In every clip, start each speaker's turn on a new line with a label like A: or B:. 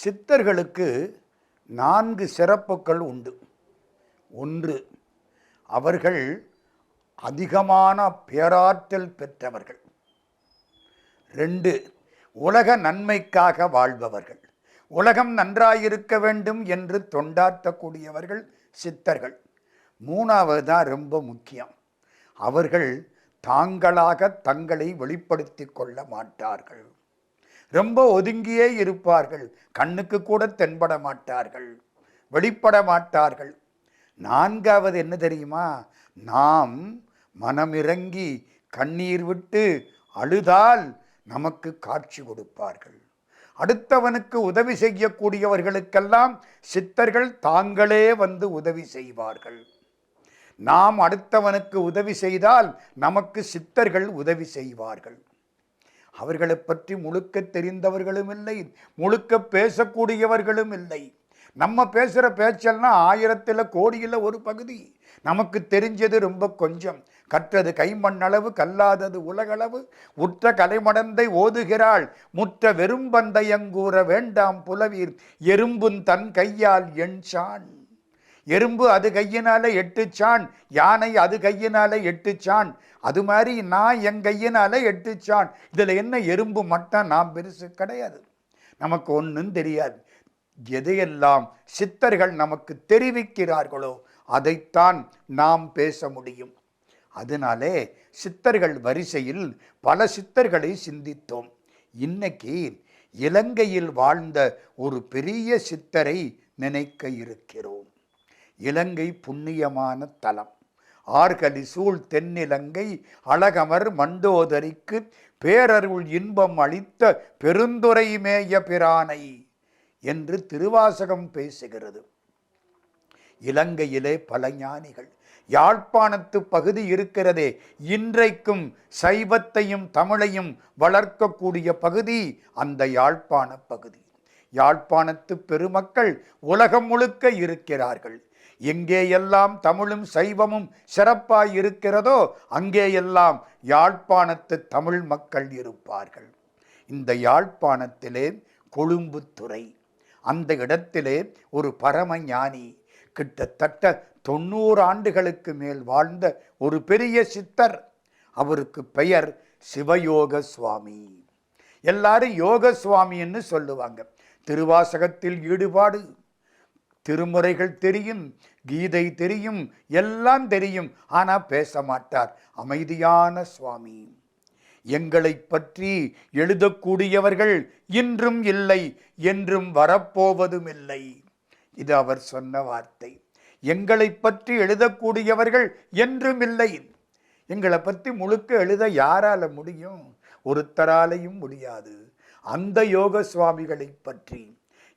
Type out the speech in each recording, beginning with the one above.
A: சித்தர்களுக்கு 4 சிறப்புகள் உண்டு. 1, அவர்கள் அதிகமான பேராற்றல் பெற்றவர்கள். 2, உலக நன்மைக்காக வாழ்பவர்கள். உலகம் நன்றாயிருக்க வேண்டும் என்று தொண்டாற்றக்கூடியவர்கள் சித்தர்கள். 3வது தான் ரொம்ப முக்கியம். அவர்கள் தாங்களாக தங்களை வெளிப்படுத்தி கொள்ள மாட்டார்கள். ரொம்ப ஒதுங்கியே இருப்பார்கள். கண்ணுக்கு கூட தென்பட மாட்டார்கள், வெளிப்பட மாட்டார்கள். 4வது என்ன தெரியுமா? நாம் மனமிறங்கி கண்ணீர் விட்டு அழுதால் நமக்கு காட்சி கொடுப்பார்கள். அடுத்தவனுக்கு உதவி செய்யக்கூடியவர்களுக்கெல்லாம் சித்தர்கள் தாங்களே வந்து உதவி செய்வார்கள். நாம் அடுத்தவனுக்கு உதவி செய்தால் நமக்கு சித்தர்கள் உதவி செய்வார்கள். அவர்களை பற்றி முழுக்க தெரிந்தவர்களும் இல்லை, முழுக்க பேசக்கூடியவர்களும் இல்லை. நம்ம பேசுகிற பேச்செல்லாம் 1000ல் கோடியில் ஒரு பகுதி. நமக்கு தெரிஞ்சது ரொம்ப கொஞ்சம். கற்றது கைமண்ணளவு, கல்லாதது உலகளவு. உற்ற கலைமடந்தை ஓதுகிறாள், முற்ற வெறும்பந்தயங்கூற வேண்டாம் புலவீர், எறும்புன் தன் கையால் எண்சான். எறும்பு அது கையினால 8 சான், யானை அது கையினால 8 சான், அது மாதிரி நான் என் கையினால 8 சான். இதில் என்ன எறும்பு மட்டும் நாம் பெருசு கிடையாது. நமக்கு ஒன்றும் தெரியாது. எதையெல்லாம் சித்தர்கள் நமக்கு தெரிவிக்கிறார்களோ அதைத்தான் நாம் பேச முடியும். அதனாலே சித்தர்கள் வரிசையில் பல சித்தர்களை சிந்தித்தோம். இன்னைக்கு இலங்கையில் வாழ்ந்த ஒரு பெரிய சித்தரை நினைக்க இருக்கிறோம். இலங்கை புண்ணியமான தலம். ஆர்கலி சூழ் தென்னிலங்கை அழகமர் மண்டோதரிக்கு பேரருள் இன்பம் அளித்த பெருந்துரை மேய பிரானை என்று திருவாசகம் பேசுகிறது. இலங்கையிலே பல ஞானிகள். யாழ்ப்பாணத்து பகுதி இருக்கிறதே, இன்றைக்கும் சைவத்தையும் தமிழையும் வளர்க்கக்கூடிய பகுதி அந்த யாழ்ப்பாண பகுதி. யாழ்ப்பாணத்து பெருமக்கள் உலகம் முழுக்க இருக்கிறார்கள். எங்கேயெல்லாம் தமிழும் சைவமும் சிறப்பாய் இருக்கிறதோ அங்கேயெல்லாம் யாழ்ப்பாணத்து தமிழ் மக்கள் இருப்பார்கள். இந்த யாழ்ப்பாணத்திலே கொழும்புத்துறை, அந்த இடத்திலே ஒரு பரமஞானி, கிட்டத்தட்ட 90 ஆண்டுகளுக்கு மேல் வாழ்ந்த ஒரு பெரிய சித்தர். அவருக்கு பெயர் சிவயோக சுவாமி. எல்லாரும் யோக சுவாமின்னு சொல்லுவாங்க. திருவாசகத்தில் ஈடுபாடு, திருமுறைகள் தெரியும், கீதை தெரியும், எல்லாம் தெரியும். ஆனால் பேச மாட்டார். அமைதியான சுவாமி. எங்களை பற்றி எழுதக்கூடியவர்கள் இன்றும் இல்லை, என்றும் வரப்போவதும் இல்லை. இது அவர் சொன்ன வார்த்தை. எங்களை பற்றி எழுதக்கூடியவர்கள் என்றும் இல்லை. எங்களை பற்றி முழுக்க எழுத யாரால முடியும்? ஒருத்தராலையும் முடியாது. அந்த யோக சுவாமிகளை பற்றி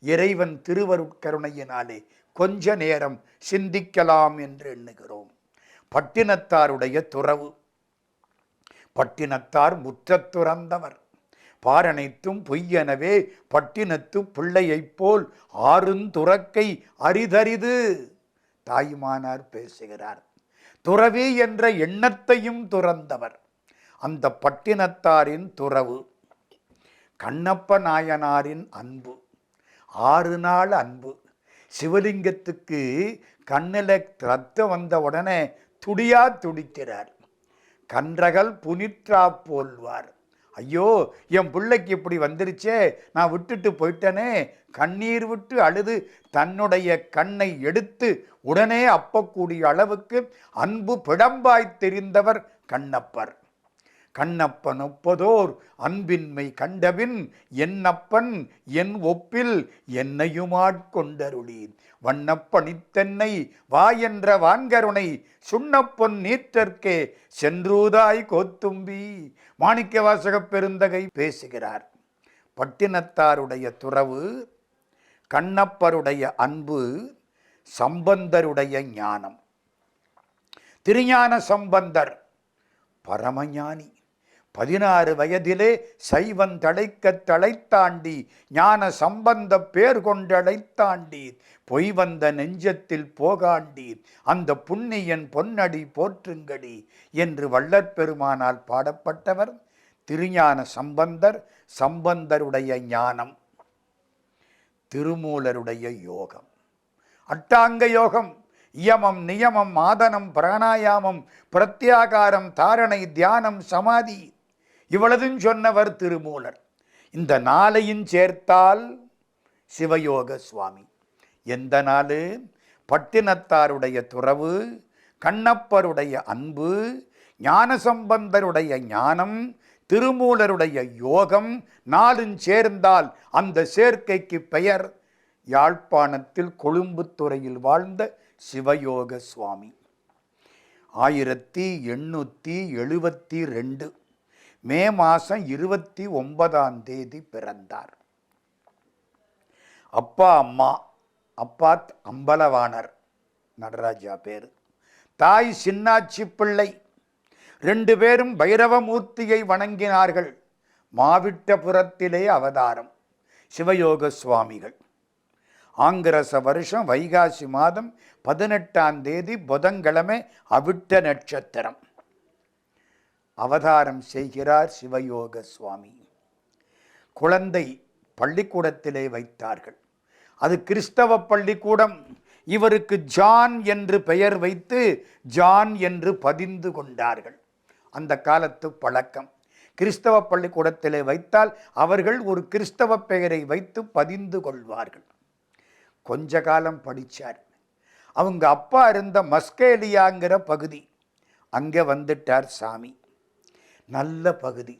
A: இறைவன் திருவருட்கருணையினாலே கொஞ்ச நேரம் சிந்திக்கலாம் என்று எண்ணுகிறோம். பட்டினத்தாருடைய துறவு. பட்டினத்தார் முற்றத் துறந்தவர். பாரனைத்தும் பொய்யெனவே பட்டினத்து பிள்ளையைப் போல் ஆறுந்துறக்கை அரிதரிது தாய்மானார் பேசுகிறார். துறவி என்ற எண்ணத்தையும் துறந்தவர். அந்த பட்டினத்தாரின் துறவு, கண்ணப்ப நாயனாரின் அன்பு, 6 நாள் அன்பு. சிவலிங்கத்துக்கு கண்ணில் ரத்தம் வந்த உடனே துடியா துடிக்கிறார். கன்றகல் புனிற்றா போல்வார். ஐயோ, என் பிள்ளைக்கு இப்படி வந்துருச்சே, நான் விட்டுட்டு போயிட்டனே. கண்ணீர் விட்டு அழுது தன்னுடைய கண்ணை எடுத்து உடனே அப்பக்கூடிய அளவுக்கு அன்பு பிடம்பாய் தெரிந்தவர் கண்ணப்பர். கண்ணப்பன் ஒப்பதோர் அன்பின்மை கண்டபின் என்னப்பன் என் ஒப்பில் என்னையுமாட்கொண்டருளி வண்ணப்பணித்தென்னை வா என்ற வான்கருணை சுண்ணப்பொன் நீற்றற்கே சென்றூதாய் கோத்தும்பி. மாணிக்க வாசகப் பெருந்தகை பேசுகிறார். பட்டினத்தாருடைய துறவு, கண்ணப்பருடைய அன்பு, சம்பந்தருடைய ஞானம். திருஞான சம்பந்தர் பரமஞானி. 16 வயதிலே சைவன் தழைக்க தழைத்தாண்டி ஞான சம்பந்த பேர் கொண்டழைத்தாண்டி பொய் வந்த நெஞ்சத்தில் போகாண்டி அந்த புண்ணியன் பொன்னடி போற்றுங்கடி என்று வள்ளற்பெருமானால் பாடப்பட்டவர் திருஞான சம்பந்தர். சம்பந்தருடைய ஞானம். திருமூலருடைய யோகம், அட்டாங்க யோகம், யமம் நியமம் ஆதனம் பிராணாயாமம் பிரத்யாகாரம் தாரணை தியானம் சமாதி இவ்வளதும் சொன்னவர் திருமூலர். இந்த நாளையும் சேர்த்தால் சிவயோக சுவாமி. எந்த நாள்? பட்டினத்தாருடைய துறவு, கண்ணப்பருடைய அன்பு, ஞானசம்பந்தருடைய ஞானம், திருமூலருடைய யோகம் நாளும் சேர்ந்தால் அந்த சேர்க்கைக்கு பெயர் யாழ்ப்பாணத்தில் கொழும்புத்துறையில் வாழ்ந்த சிவயோக சுவாமி. 1872 மே மாதம் 29 பிறந்தார். அப்பா அம்மா, அப்பா அம்பலவாணர் நடராஜா பேர், தாய் சின்னாச்சி பிள்ளை. 2 பேரும் பைரவமூர்த்தியை வணங்கினார்கள். மாவிட்டபுரத்திலே அவதாரம் சிவயோக சுவாமிகள். ஆங்கிரச வருஷம் வைகாசி மாதம் 18 புதன்கிழமை அவிட்ட நட்சத்திரம் அவதாரம் செய்கிறார் சிவயோக சுவாமி. குழந்தை பள்ளிக்கூடத்திலே வைத்தார்கள். அது கிறிஸ்தவ பள்ளிக்கூடம். இவருக்கு ஜான் என்று பெயர் வைத்து ஜான் என்று பதிந்து கொண்டார்கள். அந்த காலத்து பழக்கம். கிறிஸ்தவ பள்ளிக்கூடத்திலே வைத்தால் அவர்கள் ஒரு கிறிஸ்தவ பெயரை வைத்து பதிந்து கொள்வார்கள். கொஞ்ச காலம் படித்தார். அவங்க அப்பா இருந்த மஸ்கேலியாங்கிற பகுதி, அங்கே வந்துட்டார் சாமி. நல்ல பகுதி,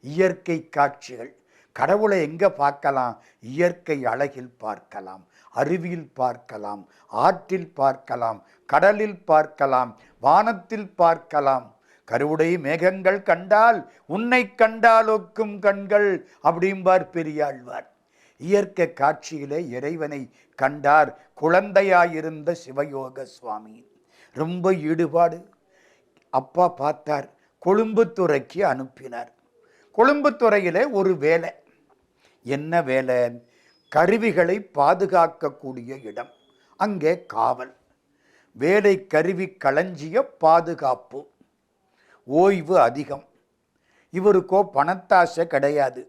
A: இயற்கை காட்சிகள். கடவுளை எங்கே பார்க்கலாம்? இயற்கை அழகில் பார்க்கலாம், அருவியில் பார்க்கலாம், ஆற்றில் பார்க்கலாம், கடலில் பார்க்கலாம், வானத்தில் பார்க்கலாம். கருவுடை மேகங்கள் கண்டால் உன்னை கண்டாலொக்கும் கண்கள் அப்படிம்பார் பெரியாழ்வார். இயற்கை காட்சியிலே இறைவனை கண்டார் குழந்தையாயிருந்த சிவயோக சுவாமி. ரொம்ப ஈடுபாடு. அப்பா பார்த்தார், கொழும்புத்துறைக்கு அனுப்பினார். கொழும்புத்துறையிலே ஒரு வேலை. என்ன வேலை? கருவிகளை பாதுகாக்கக்கூடிய இடம். அங்கே காவல், வேலை, கருவி களஞ்சிய பாதுகாப்பு, ஓய்வு அதிகம். இவருக்கோ பணத்தாசை கிடையாது,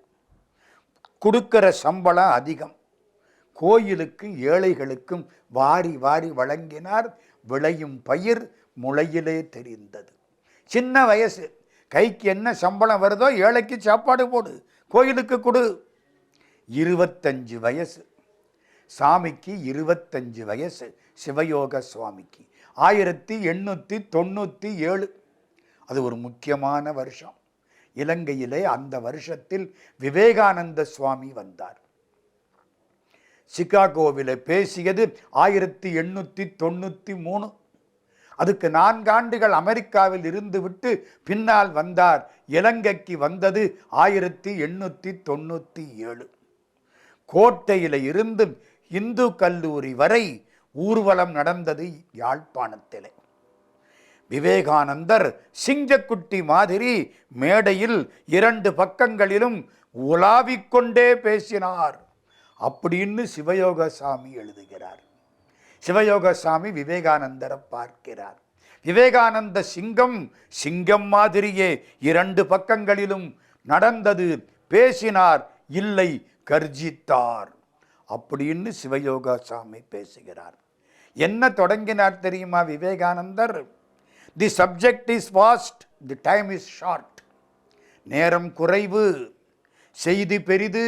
A: கொடுக்கிற சம்பளம் அதிகம். கோயிலுக்கு ஏழைகளுக்கும் வாரி வாரி வழங்கினார். விளையும் பயிர் முளையிலே தெரிந்தது. சின்ன வயசு, கைக்கு என்ன சம்பளம் வருதோ ஏழைக்கு சாப்பாடு போடு, கோயிலுக்கு கொடு. 25 வயசு சாமிக்கு, 25 வயசு சிவயோக சுவாமிக்கு. 1897 அது ஒரு முக்கியமான வருஷம். இலங்கையிலே அந்த வருஷத்தில் விவேகானந்த சுவாமி வந்தார். சிகாகோவில் பேசியது 1893. அதுக்கு 4 ஆண்டுகள் அமெரிக்காவில் இருந்து விட்டு பின்னால் வந்தார். இலங்கைக்கு வந்தது 1897. கோட்டையில் இருந்து இந்து கல்லூரி வரை ஊர்வலம் நடந்தது யாழ்ப்பாணத்திலே. விவேகானந்தர் சிங்கக்குட்டி மாதிரி மேடையில் 2 பக்கங்களிலும் உலாவிக்கொண்டே பேசினார் அப்படின்னு சிவயோக சாமி எழுதுகிறார். சிவயோக சாமி விவேகானந்தரை பார்க்கிறார். விவேகானந்த சிங்கம், சிங்கம் மாதிரியே 2 பக்கங்களிலும் நடந்தது, பேசினார், இல்லை கர்ஜித்தார் அப்படின்னு சிவயோக சாமி பேசுகிறார். என்ன தொடங்கினார் தெரியுமா விவேகானந்தர்? The subject is vast, the time is short. நேரம் குறைவு, செய்தி பெரிது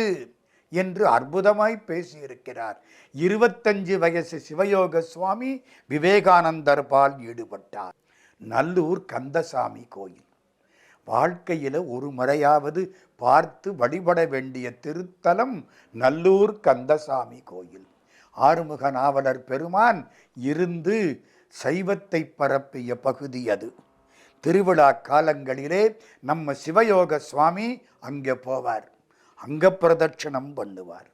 A: என்று அற்புதமாய் பேசியிருக்கிறார். 25 வயசு சிவயோக சுவாமி விவேகானந்தர் பால் ஈடுபட்டார். நல்லூர் கந்தசாமி கோயில். வாழ்க்கையில் ஒரு முறையாவது பார்த்து வழிபட வேண்டிய திருத்தலம் நல்லூர் கந்தசாமி கோயில். ஆறுமுக நாவலர் பெருமான் இருந்து சைவத்தை பரப்பிய பகுதி அது. திருவிழா காலங்களிலே நம்ம சிவயோக சுவாமி அங்கே போவார், அங்க பிரதட்சணம் பண்ணுவார்.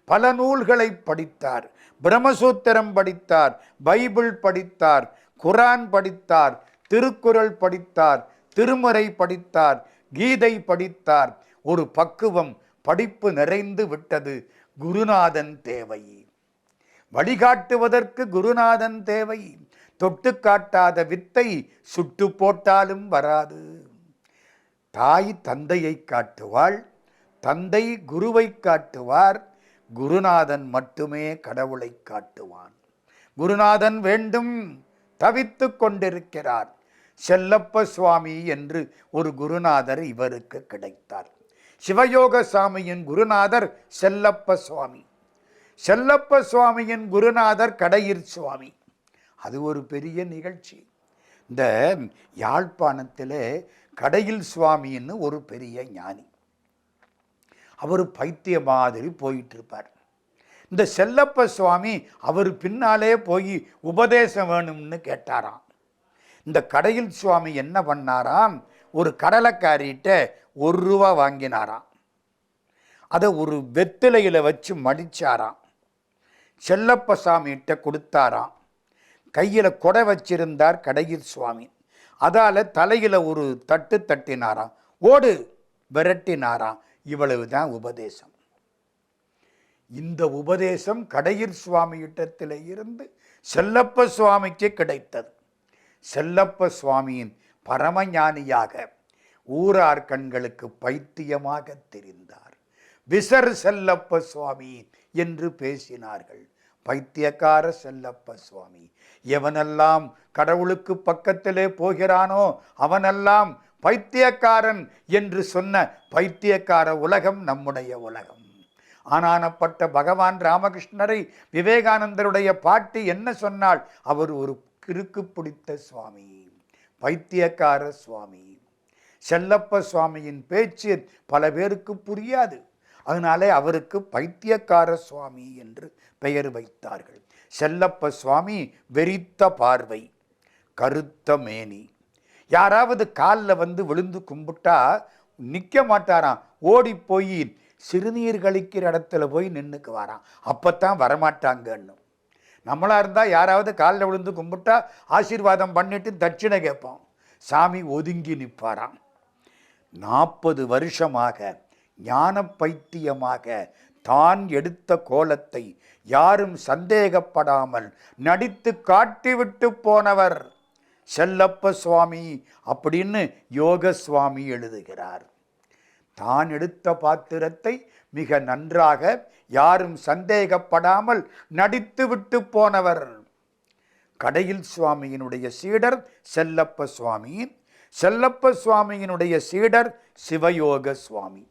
A: பல நூல்களை படித்தார். பிரம்மசூத்திரம் படித்தார், பைபிள் படித்தார், குரான் படித்தார், திருக்குறள் படித்தார், திருமுறை படித்தார், கீதை படித்தார். ஒரு பக்குவம், படிப்பு நிறைந்து விட்டது. குருநாதன் தேவை, வழிகாட்டுவதற்கு குருநாதன் தேவை. தொட்டு காட்டாத வித்தை சுட்டு போட்டாலும் வராது. தாய் தந்தையை காட்டுவாள், தந்தை குருவை காட்டுவார், குருநாதன் மட்டுமே கடவுளை காட்டுவான். குருநாதன் வேண்டும், தவித்து கொண்டிருக்கிறார். செல்லப்ப சுவாமி என்று ஒரு குருநாதர் இவருக்கு கிடைத்தார். சிவயோக சாமியின் குருநாதர் செல்லப்ப சுவாமி. செல்லப்ப சுவாமியின் குருநாதர் கடையிற் சுவாமி. அது ஒரு பெரிய நிகழ்ச்சி. இந்த யாழ்ப்பாணத்தில் கடையில் சுவாமின்னு ஒரு பெரிய ஞானி. அவர் பைத்திய மாதிரி போயிட்டு இருப்பார். இந்த செல்லப்ப சுவாமி அவர் பின்னாலே போய் உபதேசம் வேணும்னு கேட்டாராம். இந்த கடையில் சுவாமி என்ன பண்ணாராம், ஒரு கடலைக்காரிட்ட ₹1 வாங்கினாராம். அதை ஒரு வெத்திலையில் வச்சு மடிச்சாராம். செல்லப்ப சாமிகிட்ட கொடுத்தாராம். கையில் கொடை வச்சிருந்தார் கடையில் சுவாமி. அதால் தலையில் ஒரு தட்டு தட்டினாராம். ஓடு விரட்டினாராம். இவ்வளவுதான் உபதேசம். இந்த உபதேசம் கடையில் சுவாமியிடத்தில் இருந்து செல்லப்ப சுவாமிக்கு கிடைத்தது. செல்லப்ப சுவாமியின் பரமஞானியாக ஊரார் கண்களுக்கு பைத்தியமாக தெரிந்தார். விசர் செல்லப்ப சுவாமி என்று பேசினார்கள். பைத்தியக்கார செல்லப்ப சுவாமி. எவனெல்லாம் கடவுளுக்கு பக்கத்திலே போகிறானோ அவனெல்லாம் பைத்தியக்காரன் என்று சொன்ன பைத்தியக்கார உலகம் நம்முடைய உலகம். ஆனானப்பட்ட பகவான் ராமகிருஷ்ணரை விவேகானந்தருடைய பாட்டி என்ன சொன்னாள்? அவர் ஒரு கிறுக்கு பிடித்த சுவாமி, பைத்தியக்கார சுவாமி. செல்லப்ப சுவாமியின் பேச்சு பல பேருக்கு புரியாது. அதனாலே அவருக்கு பைத்தியக்கார சுவாமி என்று பெயர் வைத்தார்கள். செல்லப்ப சுவாமி வெறித்த பார்வை, கருத்த மேனி. யாராவது காலில் வந்து விழுந்து கும்பிட்டா நிற்க மாட்டாராம். ஓடி போய் சிறுநீர் கழிக்கிற இடத்துல போய் நின்றுக்கு வரான். அப்பத்தான் வரமாட்டாங்கன்னு. நம்மளா இருந்தால் யாராவது காலில் விழுந்து கும்பிட்டா ஆசீர்வாதம் பண்ணிட்டு தட்சிணை கேட்போம். சாமி ஒதுங்கி நிற்பாராம். 40 வருஷமாக ஞான பைத்தியமாக தான் எடுத்த கோலத்தை யாரும் சந்தேகப்படாமல் நடித்து காட்டிவிட்டு போனவர் செல்லப்ப சுவாமி அப்படின்னு யோக சுவாமி எழுதுகிறார். தான் எடுத்த பாத்திரத்தை மிக நன்றாக யாரும் சந்தேகப்படாமல் நடித்து விட்டு போனவர் கடையில் சுவாமியினுடைய சீடர் செல்லப்ப சுவாமி. செல்லப்ப சுவாமியினுடைய சீடர் சிவயோக சுவாமி.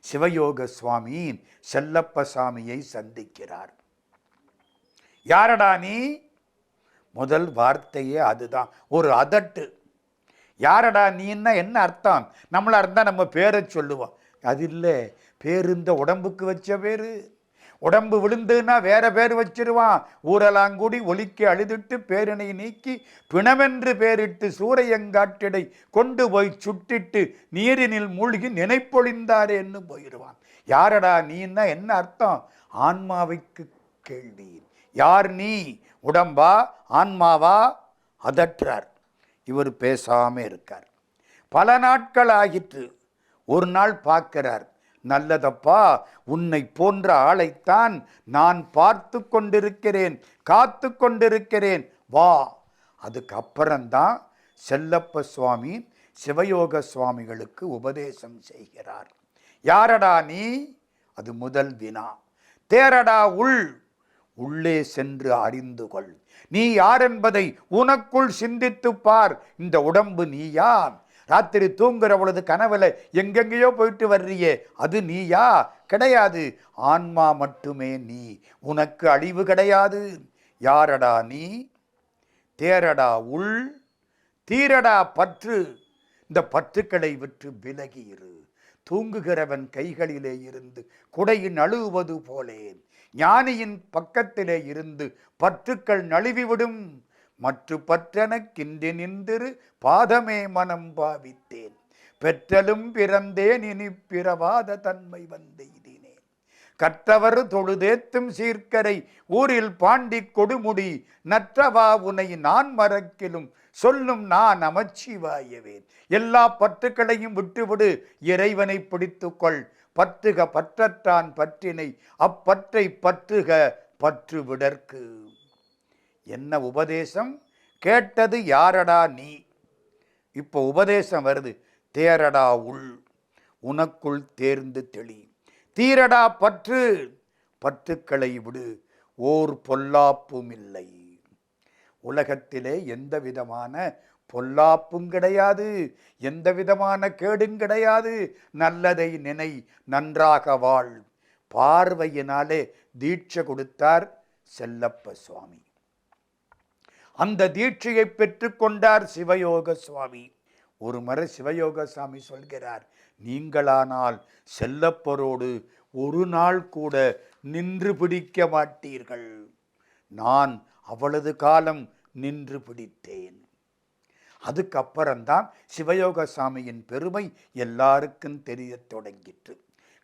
A: சிவயோக சுவாமி செல்லப்ப சாமியை சந்திக்கிறார். யாரடா நீ? முதல் வார்த்தையே அதுதான், ஒரு அதட்டு. யாரடா நீன்னா என்ன அர்த்தம்? நம்மளா இருந்தால் நம்ம பேரை சொல்லுவோம். அது இல்லை, பேர் இந்த உடம்புக்கு வச்ச பேர். உடம்பு விழுந்துன்னா வேற பேர் வச்சிருவான். ஊரலாங்குடி ஒலிக்க அழுதிட்டு பேரினை நீக்கி பிணமென்று பேரிட்டு சூரையங்காட்டிடை கொண்டு போய் சுட்டிட்டு நீரினில் மூழ்கி நினைப்பொழிந்தாரேன்னு போயிடுவான். யாரடா நீன்னா என்ன அர்த்தம்? ஆன்மாவைக்கு கேள்வி. யார் நீ? உடம்பா ஆன்மாவா? அதற்றார். இவர் பேசாம இருக்கார். பல நாட்கள் ஆகிற்று. ஒரு நாள் பார்க்கிறார். நல்லதப்பா, உன்னை போன்ற ஆளைத்தான் நான் பார்த்து கொண்டிருக்கிறேன், காத்து கொண்டிருக்கிறேன், வா. அதுக்கப்புறம்தான் செல்லப்ப சுவாமி சிவயோக சுவாமிகளுக்கு உபதேசம் செய்கிறார். யாரடா நீ? அது முதல் வினா. தேரடா உள்ளே சென்று அறிந்து கொள். நீ யார் என்பதை உனக்குள் சிந்தித்து பார். இந்த உடம்பு நீயா? ராத்திரி தூங்குற பொழுது கனவுல எங்கெங்கேயோ போயிட்டு வர்றியே, அது நீயா? கிடையாது. ஆன்மா மட்டுமே நீ. உனக்கு அழிவு கிடையாது. யாரடா நீ? தேரடா தீரடா பற்று. இந்த பற்றுக்களை விட்டு விலகியிரு. தூங்குகிறவன் கைகளிலே இருந்து குடையின் நழுவுவது போலே ஞானியின் பக்கத்திலே இருந்து பற்றுக்கள் நழுவிவிடும். மற்ற பற்றனக்கின்றி நின்றிரு பாதமே மனம் பாவித்தேன். பெற்றலும் பிறந்தேன் இனி பிறவாத தன்மை வந்தெய்தினேன். கற்றவர் தொழுதேத்தும் சீர்க்கரை ஊரில் பாண்டி கொடுமுடி நற்றவா உனை நான் மறக்கிலும் சொல்லும் நான் நமச்சிவாயவேன். எல்லா பற்றுக்களையும் விட்டுவிடு, இறைவனை பிடித்துக்கொள். பற்றுக பற்றற்றான் பற்றினை, அப்பற்றை பற்றுக பற்று விடற்கு. என்ன உபதேசம் கேட்டது? யாரடா நீ? இப்போ உபதேசம் வருது. தேரடா உனக்குள் தேர்ந்து தெளி. தீரடா பற்று. பற்றுக்களை விடு, ஓர் பொல்லாப்பும் இல்லை. உலகத்திலே எந்த விதமான பொல்லாப்பும் கிடையாது, எந்த விதமான கேடும் கிடையாது. நல்லதை நினை, நன்றாக வாழ். பார்வையினாலே தீட்சை கொடுத்தார் செல்லப்ப சுவாமி. அந்த தீட்சையை பெற்றுக்கொண்டார் சிவயோக சுவாமி. ஒரு முறை சிவயோக சுவாமி சொல்கிறார், நீங்களானால் செல்லப்பரோடு ஒரு நாள் கூட நின்று பிடிக்க மாட்டீர்கள். நான் அவ்வளவு காலம் நின்று பிடித்தேன். அதுக்கப்புறம்தான் சிவயோக சாமியின் பெருமை எல்லாருக்கும் தெரிய தொடங்கிற்று.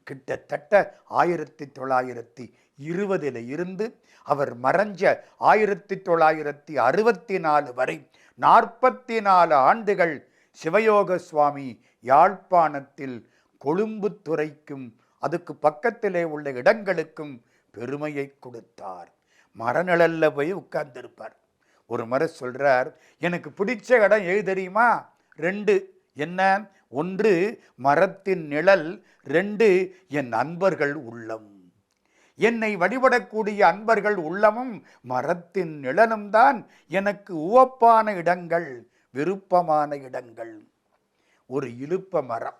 A: கிட்டத்தட்ட 1920 இருந்து அவர் மறைஞ்ச 1964 வரை 44 ஆண்டுகள் சிவயோக சுவாமி யாழ்ப்பாணத்தில் கொழும்பு துறைக்கும் அதுக்கு பக்கத்திலே உள்ள இடங்களுக்கும் பெருமையை கொடுத்தார். மரநிழல்ல போய் உட்கார்ந்திருப்பார். ஒரு முறை சொல்றார், எனக்கு பிடிச்ச இடம் எது தெரியுமா? 2. என்ன? 1 மரத்தின் நிழல், 2 என் அன்பர்கள் உள்ளம். என்னை வழிபடக்கூடிய அன்பர்கள் உள்ளமும் மரத்தின் நிழலும் தான் எனக்கு உவப்பான இடங்கள், விருப்பமான இடங்கள். ஒரு இலுப்ப மரம்,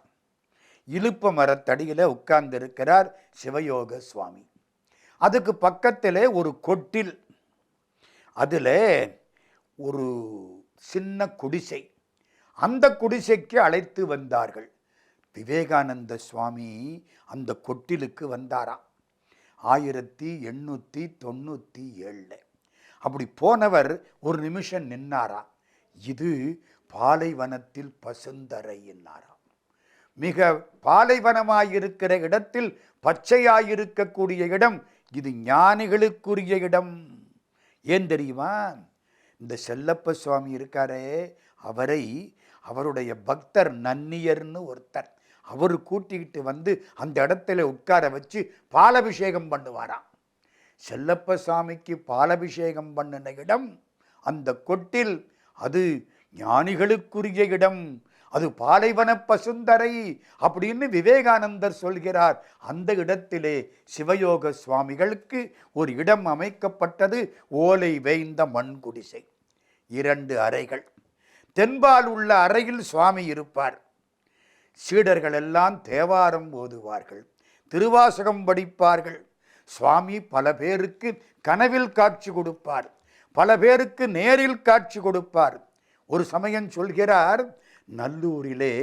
A: இலுப்ப மரத்தடியில உட்கார்ந்து இருக்கிறார் சிவயோக சுவாமி. அதுக்கு பக்கத்திலே ஒரு கொட்டில், அதில் ஒரு சின்ன குடிசை. அந்த குடிசைக்கு அழைத்து வந்தார்கள். விவேகானந்த சுவாமி அந்த கொட்டிலுக்கு வந்தாராம் 1897. அப்படி போனவர் ஒரு நிமிஷம் நின்னாரா. இது பாலைவனத்தில் பசுந்தரை என்னாராம். மிக பாலைவனமாயிருக்கிற இடத்தில் பச்சையாயிருக்கக்கூடிய இடம் இது, ஞானிகளுக்குரிய இடம். ஏன் தெரியுமா? இந்த செல்லப்ப சுவாமி இருக்காரே, அவரை அவருடைய பக்தர் நன்னியர்னு ஒருத்தர், அவர் கூட்டிக்கிட்டு வந்து அந்த இடத்துல உட்கார வச்சு பாலபிஷேகம் பண்ணுவாராம். செல்லப்ப சுவாமிக்கு பாலபிஷேகம் பண்ணின இடம் அந்த கொட்டில். அது ஞானிகளுக்குரிய இடம், அது பாலைவன பசுந்தரை அப்படின்னு விவேகானந்தர் சொல்கிறார். அந்த இடத்திலே சிவயோக சுவாமிகளுக்கு ஒரு இடம் அமைக்கப்பட்டது. ஓலை வேய்ந்த மண் குடிசை, 2 அறைகள். தென்பால் உள்ள அறையில் சுவாமி இருப்பார். சீடர்கள் எல்லாம் தேவாரம் ஓதுவார்கள், திருவாசகம் படிப்பார்கள். சுவாமி பல பேருக்கு கனவில் காட்சி கொடுப்பார், பல பேருக்கு நேரில் காட்சி கொடுப்பார். ஒரு சமயம் சொல்கிறார், நல்லூரிலே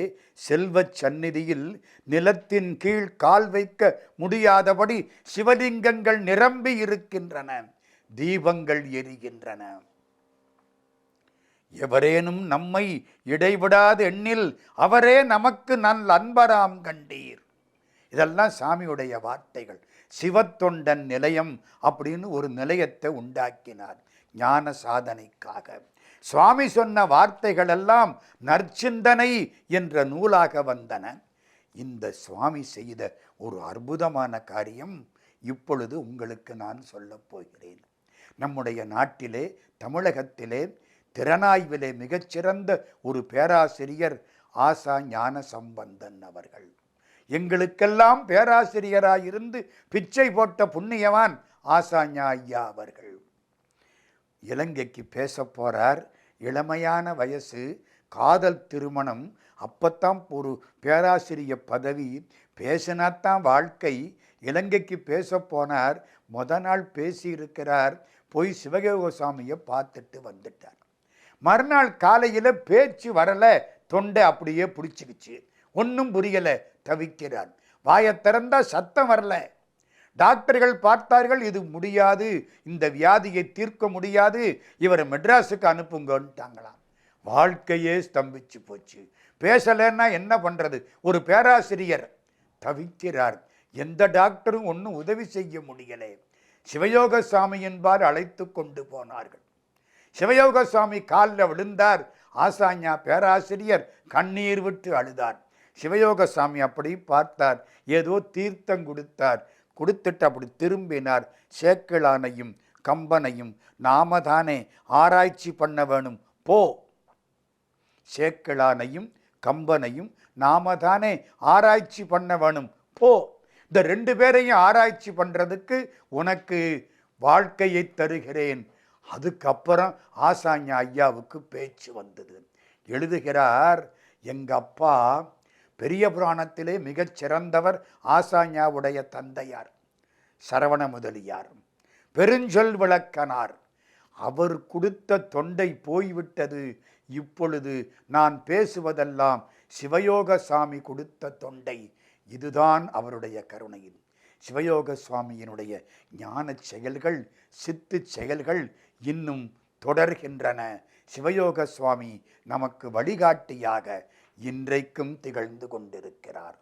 A: செல்வ சந்நிதியில் நிலத்தின் கீழ் கால் வைக்க முடியாதபடி சிவலிங்கங்கள் நிரம்பி இருக்கின்றன, தீபங்கள் எரிகின்றன. எவரேனும் நம்மை இடைவிடாது எண்ணில் அவரே நமக்கு நல் அன்பராம் கண்டீர். இதெல்லாம் சாமியுடைய வார்த்தைகள். சிவத்தொண்டன் நிலையம் அப்படின்னு ஒரு நிலையத்தை உண்டாக்கினார் ஞான சாதனைக்காக. சுவாமி சொன்ன வார்த்தைகள் எல்லாம் நற்சிந்தனை என்ற நூலாக வந்தன. இந்த சுவாமி செய்த ஒரு அற்புதமான காரியம் இப்பொழுது உங்களுக்கு நான் சொல்லப் போகிறேன். நம்முடைய நாட்டிலே, தமிழகத்திலே, திறனாய்விலே மிகச்சிறந்த ஒரு பேராசிரியர் ஆசா ஞான சம்பந்தன் அவர்கள். எங்களுக்கெல்லாம் பேராசிரியராயிருந்து பிச்சை போட்ட புண்ணியவான் ஆசாஞா ஐயா அவர்கள் இலங்கைக்கு பேச போறார். இளமையான வயசு, காதல் திருமணம். அப்பத்தான் ஒரு பேராசிரிய பதவி, பேசினாத்தான் வாழ்க்கை. இலங்கைக்கு பேச போனார். நாள் பேசியிருக்கிறார். போய் சிவயோகசாமியை பார்த்துட்டு வந்துட்டார். மறுநாள் காலையில் பேச்சு வரலை, தொண்டை அப்படியே பிடிச்சிக்கிச்சு, ஒன்றும் புரியலை, தவிக்கிறார். வாயை திறந்தா சத்தம் வரல. டாக்டர்கள் பார்த்தார்கள், இது முடியாது, இந்த வியாதியை தீர்க்க முடியாது, இவரை மெட்ராஸுக்கு அனுப்புங்கன்ட்டாங்களாம். வாழ்க்கையே ஸ்தம்பிச்சு போச்சு. பேசலைன்னா என்ன பண்ணுறது? ஒரு பேராசிரியர் தவிக்கிறார். எந்த டாக்டரும் ஒன்றும் உதவி செய்ய முடியலை. சிவயோக சாமி என்பார் அழைத்து கொண்டு போனார்கள். சிவயோக சாமி காலில் விழுந்தார். ஆசாஞா பேராசிரியர் கண்ணீர் விட்டு அழுதார். சிவயோக சாமி அப்படி பார்த்தார், ஏதோ தீர்த்தம் கொடுத்தார். கொடுத்துட்டு அப்படி திரும்பினார். சேக்கிழானையும் கம்பனையும் நாம தானே ஆராய்ச்சி பண்ண வேணும், போ. சேக்கிழானையும் கம்பனையும் நாம தானே ஆராய்ச்சி பண்ண வேணும், போ. இந்த 2 பேரையும் ஆராய்ச்சி பண்ணுறதுக்கு உனக்கு வாழ்க்கையை தருகிறேன். அதுக்கப்புறம் ஆசாஞ ஐயாவுக்கு பேச்சு வந்தது. எழுதுகிறார், எங்கள் அப்பா பெரிய புராணத்திலே மிகச் சிறந்தவர் ஆசாஞாவுடைய தந்தையார் சரவண முதலியார், பெருஞ்சொல் விளக்கனார். அவர் கொடுத்த தொண்டை போய்விட்டது. இப்பொழுது நான் பேசுவதெல்லாம் சிவயோக சாமி கொடுத்த தொண்டை. இதுதான் அவருடைய கருணையில். சிவயோக சுவாமியினுடைய ஞான செயல்கள், சித்து செயல்கள் இன்னும் தொடர்கின்றன. சிவயோக சுவாமி நமக்கு வழிகாட்டியாக இன்றைக்கும் திகழ்ந்து கொண்டிருக்கிறார்.